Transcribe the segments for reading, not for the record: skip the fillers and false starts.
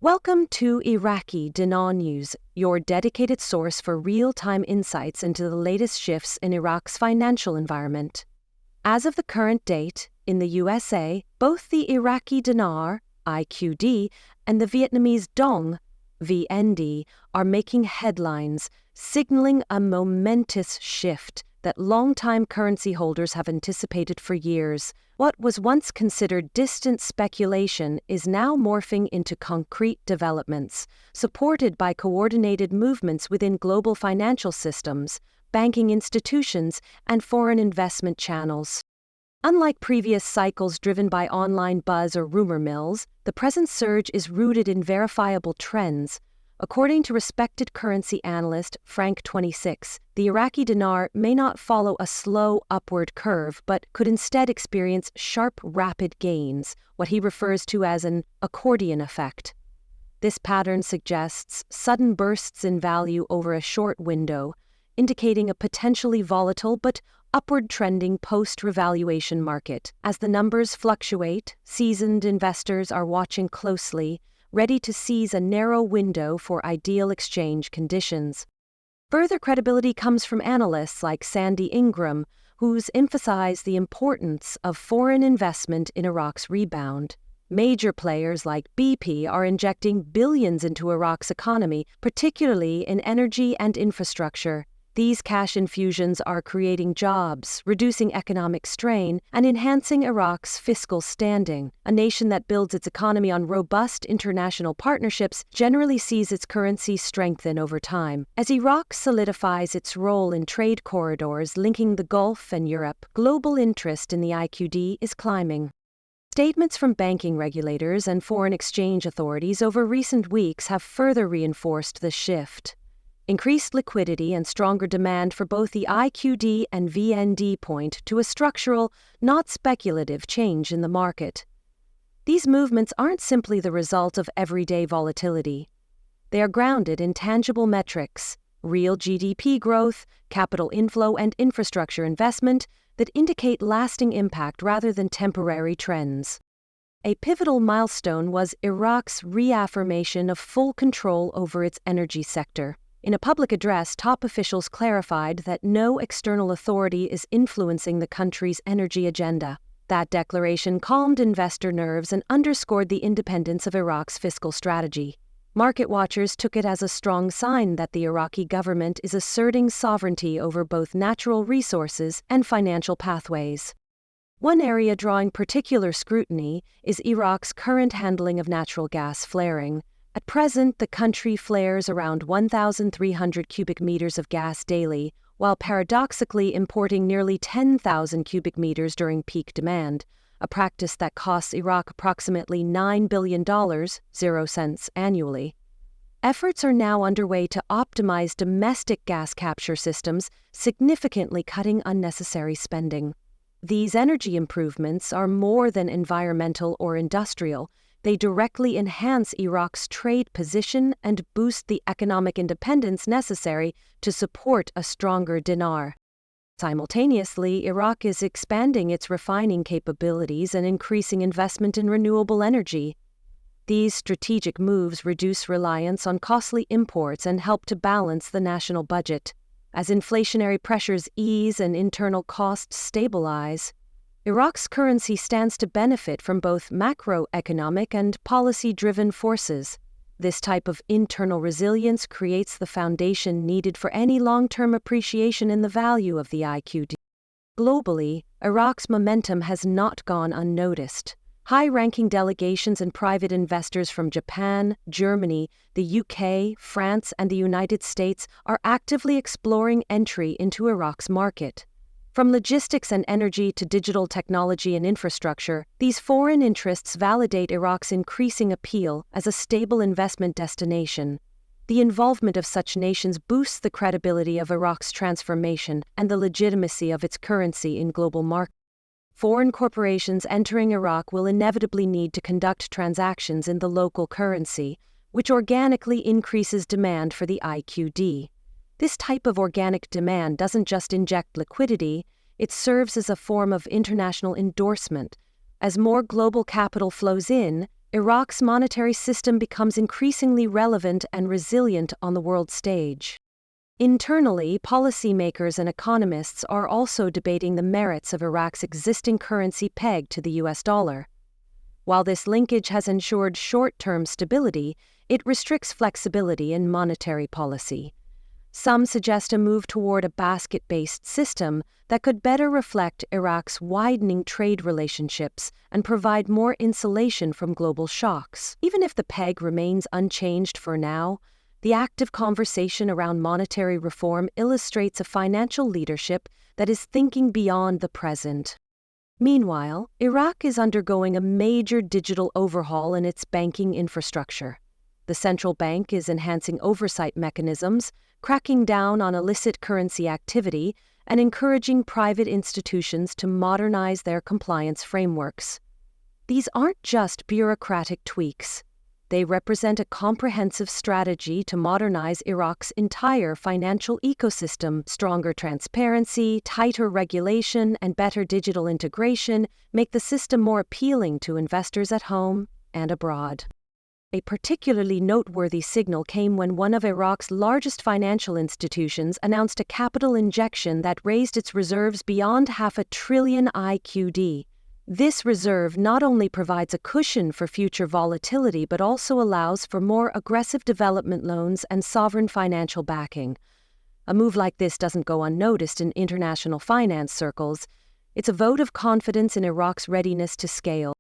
Welcome to Iraqi Dinar News, your dedicated source for real-time insights into the latest shifts in Iraq's financial environment. As of the current date, in the USA, both the Iraqi dinar, IQD, and the Vietnamese dong, VND, are making headlines, signaling a momentous shift that long-time currency holders have anticipated for years. What was once considered distant speculation is now morphing into concrete developments, supported by coordinated movements within global financial systems, banking institutions, and foreign investment channels. Unlike previous cycles driven by online buzz or rumor mills, the present surge is rooted in verifiable trends. According to respected currency analyst Frank26, the Iraqi dinar may not follow a slow upward curve but could instead experience sharp, rapid gains, what he refers to as an accordion effect. This pattern suggests sudden bursts in value over a short window, indicating a potentially volatile but upward trending post-revaluation market. As the numbers fluctuate, seasoned investors are watching closely, ready to seize a narrow window for ideal exchange conditions. Further credibility comes from analysts like Sandy Ingram, who's emphasized the importance of foreign investment in Iraq's rebound. Major players like BP are injecting billions into Iraq's economy, particularly in energy and infrastructure. These cash infusions are creating jobs, reducing economic strain, and enhancing Iraq's fiscal standing. A nation that builds its economy on robust international partnerships generally sees its currency strengthen over time. As Iraq solidifies its role in trade corridors linking the Gulf and Europe, global interest in the IQD is climbing. Statements from banking regulators and foreign exchange authorities over recent weeks have further reinforced the shift. Increased liquidity and stronger demand for both the IQD and VND point to a structural, not speculative change in the market. These movements aren't simply the result of everyday volatility. They are grounded in tangible metrics, real GDP growth, capital inflow, and infrastructure investment that indicate lasting impact rather than temporary trends. A pivotal milestone was Iraq's reaffirmation of full control over its energy sector. In a public address, top officials clarified that no external authority is influencing the country's energy agenda. That declaration calmed investor nerves and underscored the independence of Iraq's fiscal strategy. Market watchers took it as a strong sign that the Iraqi government is asserting sovereignty over both natural resources and financial pathways. One area drawing particular scrutiny is Iraq's current handling of natural gas flaring. At present, the country flares around 1,300 cubic meters of gas daily, while paradoxically importing nearly 10,000 cubic meters during peak demand, a practice that costs Iraq approximately $9 billion, 0 cents annually. Efforts are now underway to optimize domestic gas capture systems, significantly cutting unnecessary spending. These energy improvements are more than environmental or industrial. They directly enhance Iraq's trade position and boost the economic independence necessary to support a stronger dinar. Simultaneously, Iraq is expanding its refining capabilities and increasing investment in renewable energy. These strategic moves reduce reliance on costly imports and help to balance the national budget. As inflationary pressures ease and internal costs stabilize, Iraq's currency stands to benefit from both macroeconomic and policy-driven forces. This type of internal resilience creates the foundation needed for any long-term appreciation in the value of the IQD. Globally, Iraq's momentum has not gone unnoticed. High-ranking delegations and private investors from Japan, Germany, the UK, France, and the United States are actively exploring entry into Iraq's market. From logistics and energy to digital technology and infrastructure, these foreign interests validate Iraq's increasing appeal as a stable investment destination. The involvement of such nations boosts the credibility of Iraq's transformation and the legitimacy of its currency in global markets. Foreign corporations entering Iraq will inevitably need to conduct transactions in the local currency, which organically increases demand for the IQD. This type of organic demand doesn't just inject liquidity, it serves as a form of international endorsement. As more global capital flows in, Iraq's monetary system becomes increasingly relevant and resilient on the world stage. Internally, policymakers and economists are also debating the merits of Iraq's existing currency pegged to the US dollar. While this linkage has ensured short-term stability, it restricts flexibility in monetary policy. Some suggest a move toward a basket-based system that could better reflect Iraq's widening trade relationships and provide more insulation from global shocks. Even if the peg remains unchanged for now, the active conversation around monetary reform illustrates a financial leadership that is thinking beyond the present. Meanwhile, Iraq is undergoing a major digital overhaul in its banking infrastructure. The central bank is enhancing oversight mechanisms, cracking down on illicit currency activity, and encouraging private institutions to modernize their compliance frameworks. These aren't just bureaucratic tweaks. They represent a comprehensive strategy to modernize Iraq's entire financial ecosystem. Stronger transparency, tighter regulation, and better digital integration make the system more appealing to investors at home and abroad. A particularly noteworthy signal came when one of Iraq's largest financial institutions announced a capital injection that raised its reserves beyond $500 billion IQD. This reserve not only provides a cushion for future volatility but also allows for more aggressive development loans and sovereign financial backing. A move like this doesn't go unnoticed in international finance circles. It's a vote of confidence in Iraq's readiness to scale.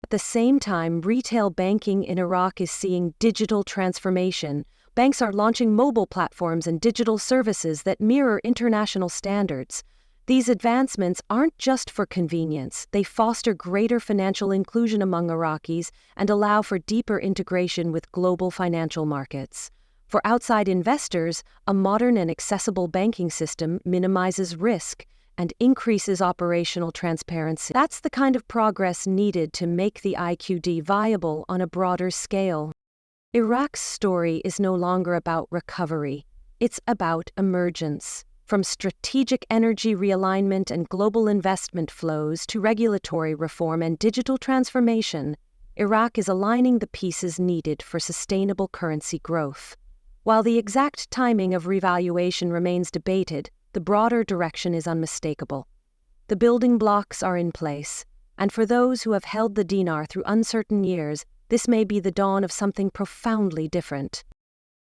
At the same time, retail banking in Iraq is seeing digital transformation. Banks are launching mobile platforms and digital services that mirror international standards. These advancements aren't just for convenience, they foster greater financial inclusion among Iraqis and allow for deeper integration with global financial markets. For outside investors, a modern and accessible banking system minimizes risk and increases operational transparency. That's the kind of progress needed to make the IQD viable on a broader scale. Iraq's story is no longer about recovery, it's about emergence. From strategic energy realignment and global investment flows to regulatory reform and digital transformation, Iraq is aligning the pieces needed for sustainable currency growth. While the exact timing of revaluation remains debated, the broader direction is unmistakable. The building blocks are in place, and for those who have held the dinar through uncertain years, this may be the dawn of something profoundly different.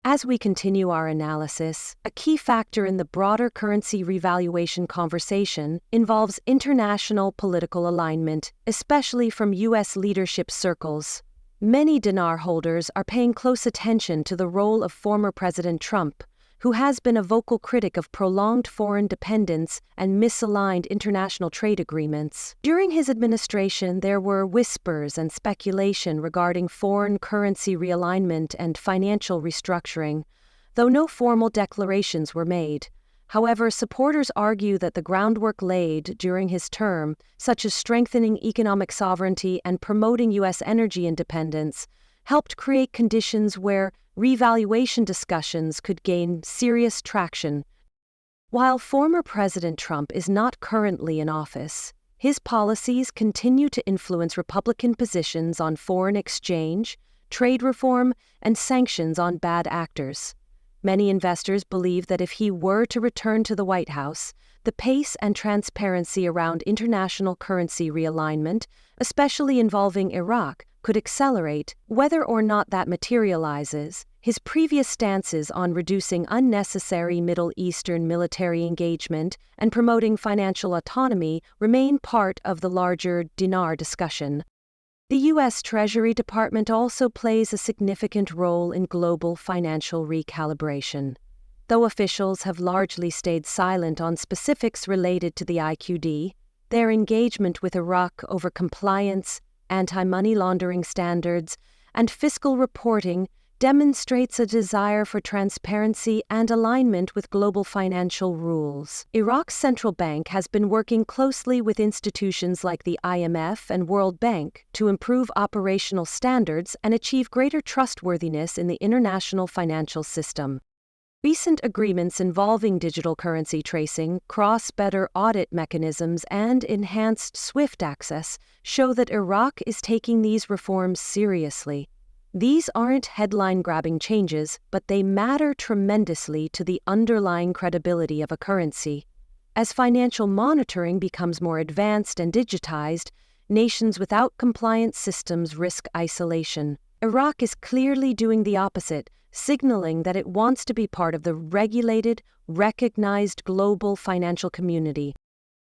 As we continue our analysis, a key factor in the broader currency revaluation conversation involves international political alignment, especially from U.S. leadership circles. Many dinar holders are paying close attention to the role of former President Trump, who has been a vocal critic of prolonged foreign dependence and misaligned international trade agreements. During his administration, there were whispers and speculation regarding foreign currency realignment and financial restructuring, though no formal declarations were made. However, supporters argue that the groundwork laid during his term, such as strengthening economic sovereignty and promoting U.S. energy independence, helped create conditions where revaluation discussions could gain serious traction. While former President Trump is not currently in office, his policies continue to influence Republican positions on foreign exchange, trade reform, and sanctions on bad actors. Many investors believe that if he were to return to the White House, the pace and transparency around international currency realignment, especially involving Iraq, could accelerate. Whether or not that materializes, his previous stances on reducing unnecessary Middle Eastern military engagement and promoting financial autonomy remain part of the larger dinar discussion. The U.S. Treasury Department also plays a significant role in global financial recalibration. Though officials have largely stayed silent on specifics related to the IQD, their engagement with Iraq over compliance, anti-money laundering standards, and fiscal reporting demonstrates a desire for transparency and alignment with global financial rules. Iraq's central bank has been working closely with institutions like the IMF and World Bank to improve operational standards and achieve greater trustworthiness in the international financial system. Recent agreements involving digital currency tracing, cross-border audit mechanisms, and enhanced SWIFT access show that Iraq is taking these reforms seriously. These aren't headline-grabbing changes, but they matter tremendously to the underlying credibility of a currency. As financial monitoring becomes more advanced and digitized, nations without compliant systems risk isolation. Iraq is clearly doing the opposite, signaling that it wants to be part of the regulated, recognized global financial community.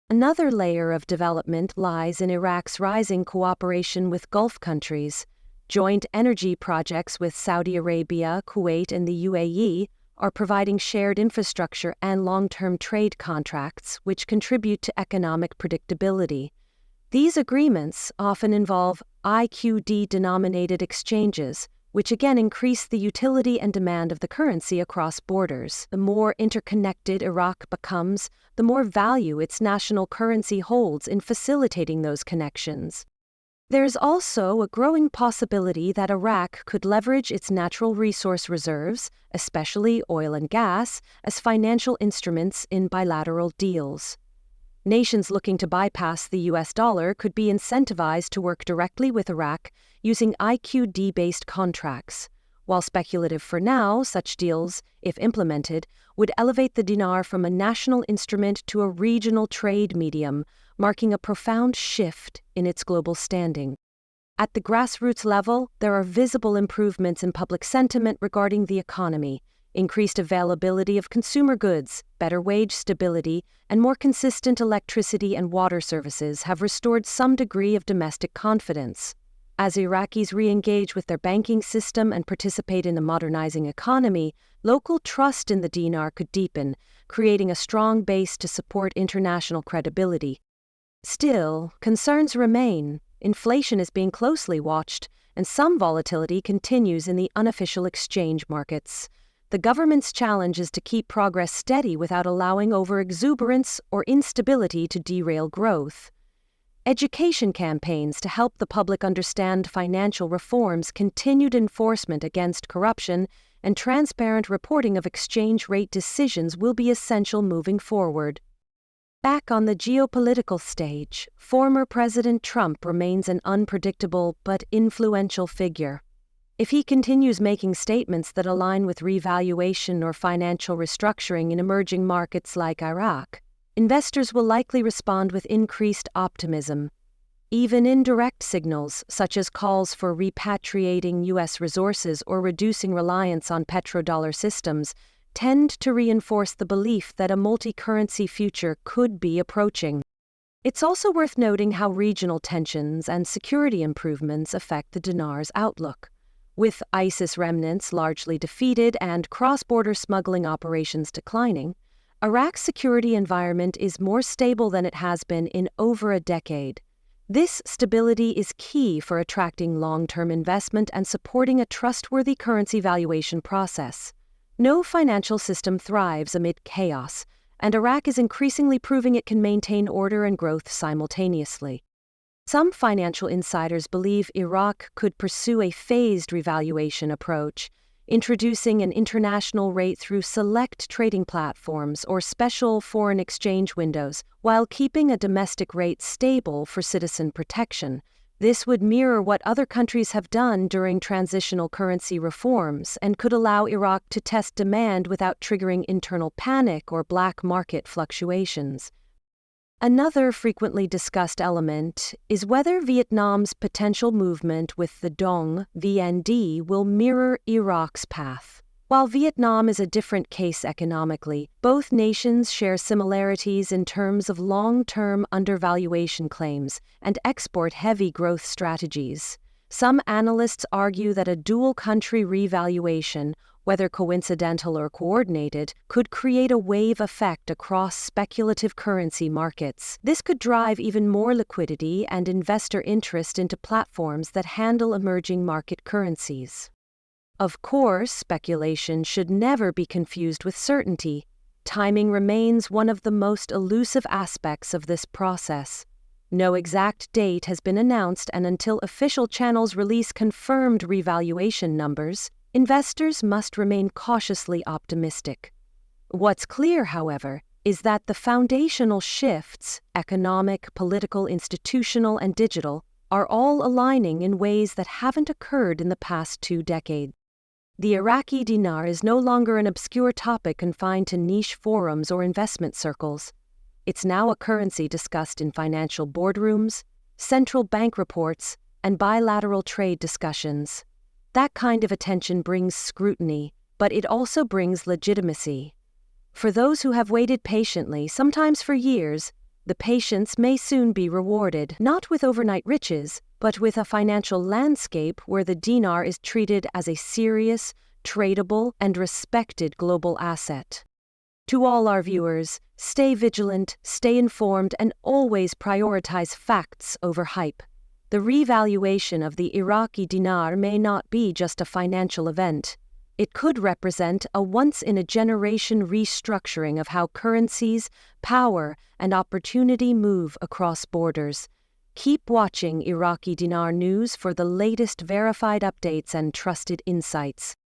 Another layer of development lies in Iraq's rising cooperation with Gulf countries. Joint energy projects with Saudi Arabia, Kuwait, and the UAE are providing shared infrastructure and long-term trade contracts, which contribute to economic predictability. These agreements often involve IQD-denominated exchanges, which again increase the utility and demand of the currency across borders. The more interconnected Iraq becomes, the more value its national currency holds in facilitating those connections. There's also a growing possibility that Iraq could leverage its natural resource reserves, especially oil and gas, as financial instruments in bilateral deals. Nations looking to bypass the US dollar could be incentivized to work directly with Iraq using IQD-based contracts. While speculative for now, such deals, if implemented, would elevate the dinar from a national instrument to a regional trade medium, marking a profound shift in its global standing. At the grassroots level, there are visible improvements in public sentiment regarding the economy. Increased availability of consumer goods, better wage stability, and more consistent electricity and water services have restored some degree of domestic confidence. As Iraqis re-engage with their banking system and participate in a modernizing economy, local trust in the dinar could deepen, creating a strong base to support international credibility. Still, concerns remain. Inflation is being closely watched, and some volatility continues in the unofficial exchange markets. The government's challenge is to keep progress steady without allowing over-exuberance or instability to derail growth. Education campaigns to help the public understand financial reforms, continued enforcement against corruption, and transparent reporting of exchange rate decisions will be essential moving forward. Back on the geopolitical stage, former President Trump remains an unpredictable but influential figure. If he continues making statements that align with revaluation or financial restructuring in emerging markets like Iraq, investors will likely respond with increased optimism. Even indirect signals, such as calls for repatriating U.S. resources or reducing reliance on petrodollar systems, tend to reinforce the belief that a multi-currency future could be approaching. It's also worth noting how regional tensions and security improvements affect the dinar's outlook. With ISIS remnants largely defeated and cross-border smuggling operations declining, Iraq's security environment is more stable than it has been in over a decade. This stability is key for attracting long-term investment and supporting a trustworthy currency valuation process. No financial system thrives amid chaos, and Iraq is increasingly proving it can maintain order and growth simultaneously. Some financial insiders believe Iraq could pursue a phased revaluation approach, introducing an international rate through select trading platforms or special foreign exchange windows, while keeping a domestic rate stable for citizen protection. This would mirror what other countries have done during transitional currency reforms and could allow Iraq to test demand without triggering internal panic or black market fluctuations. Another frequently discussed element is whether Vietnam's potential movement with the Dong VND will mirror Iraq's path. While Vietnam is a different case economically, both nations share similarities in terms of long-term undervaluation claims and export-heavy growth strategies. Some analysts argue that a dual-country revaluation, whether coincidental or coordinated, could create a wave effect across speculative currency markets. This could drive even more liquidity and investor interest into platforms that handle emerging market currencies. Of course, speculation should never be confused with certainty. Timing remains one of the most elusive aspects of this process. No exact date has been announced, and until official channels release confirmed revaluation numbers, investors must remain cautiously optimistic. What's clear, however, is that the foundational shifts, economic, political, institutional, and digital, are all aligning in ways that haven't occurred in the past 2 decades. The Iraqi dinar is no longer an obscure topic confined to niche forums or investment circles. It's now a currency discussed in financial boardrooms, central bank reports, and bilateral trade discussions. That kind of attention brings scrutiny, but it also brings legitimacy. For those who have waited patiently, sometimes for years, the patience may soon be rewarded, not with overnight riches, but with a financial landscape where the dinar is treated as a serious, tradable, and respected global asset. To all our viewers, stay vigilant, stay informed, and always prioritize facts over hype. The revaluation of the Iraqi dinar may not be just a financial event. It could represent a once-in-a-generation restructuring of how currencies, power, and opportunity move across borders. Keep watching Iraqi Dinar News for the latest verified updates and trusted insights.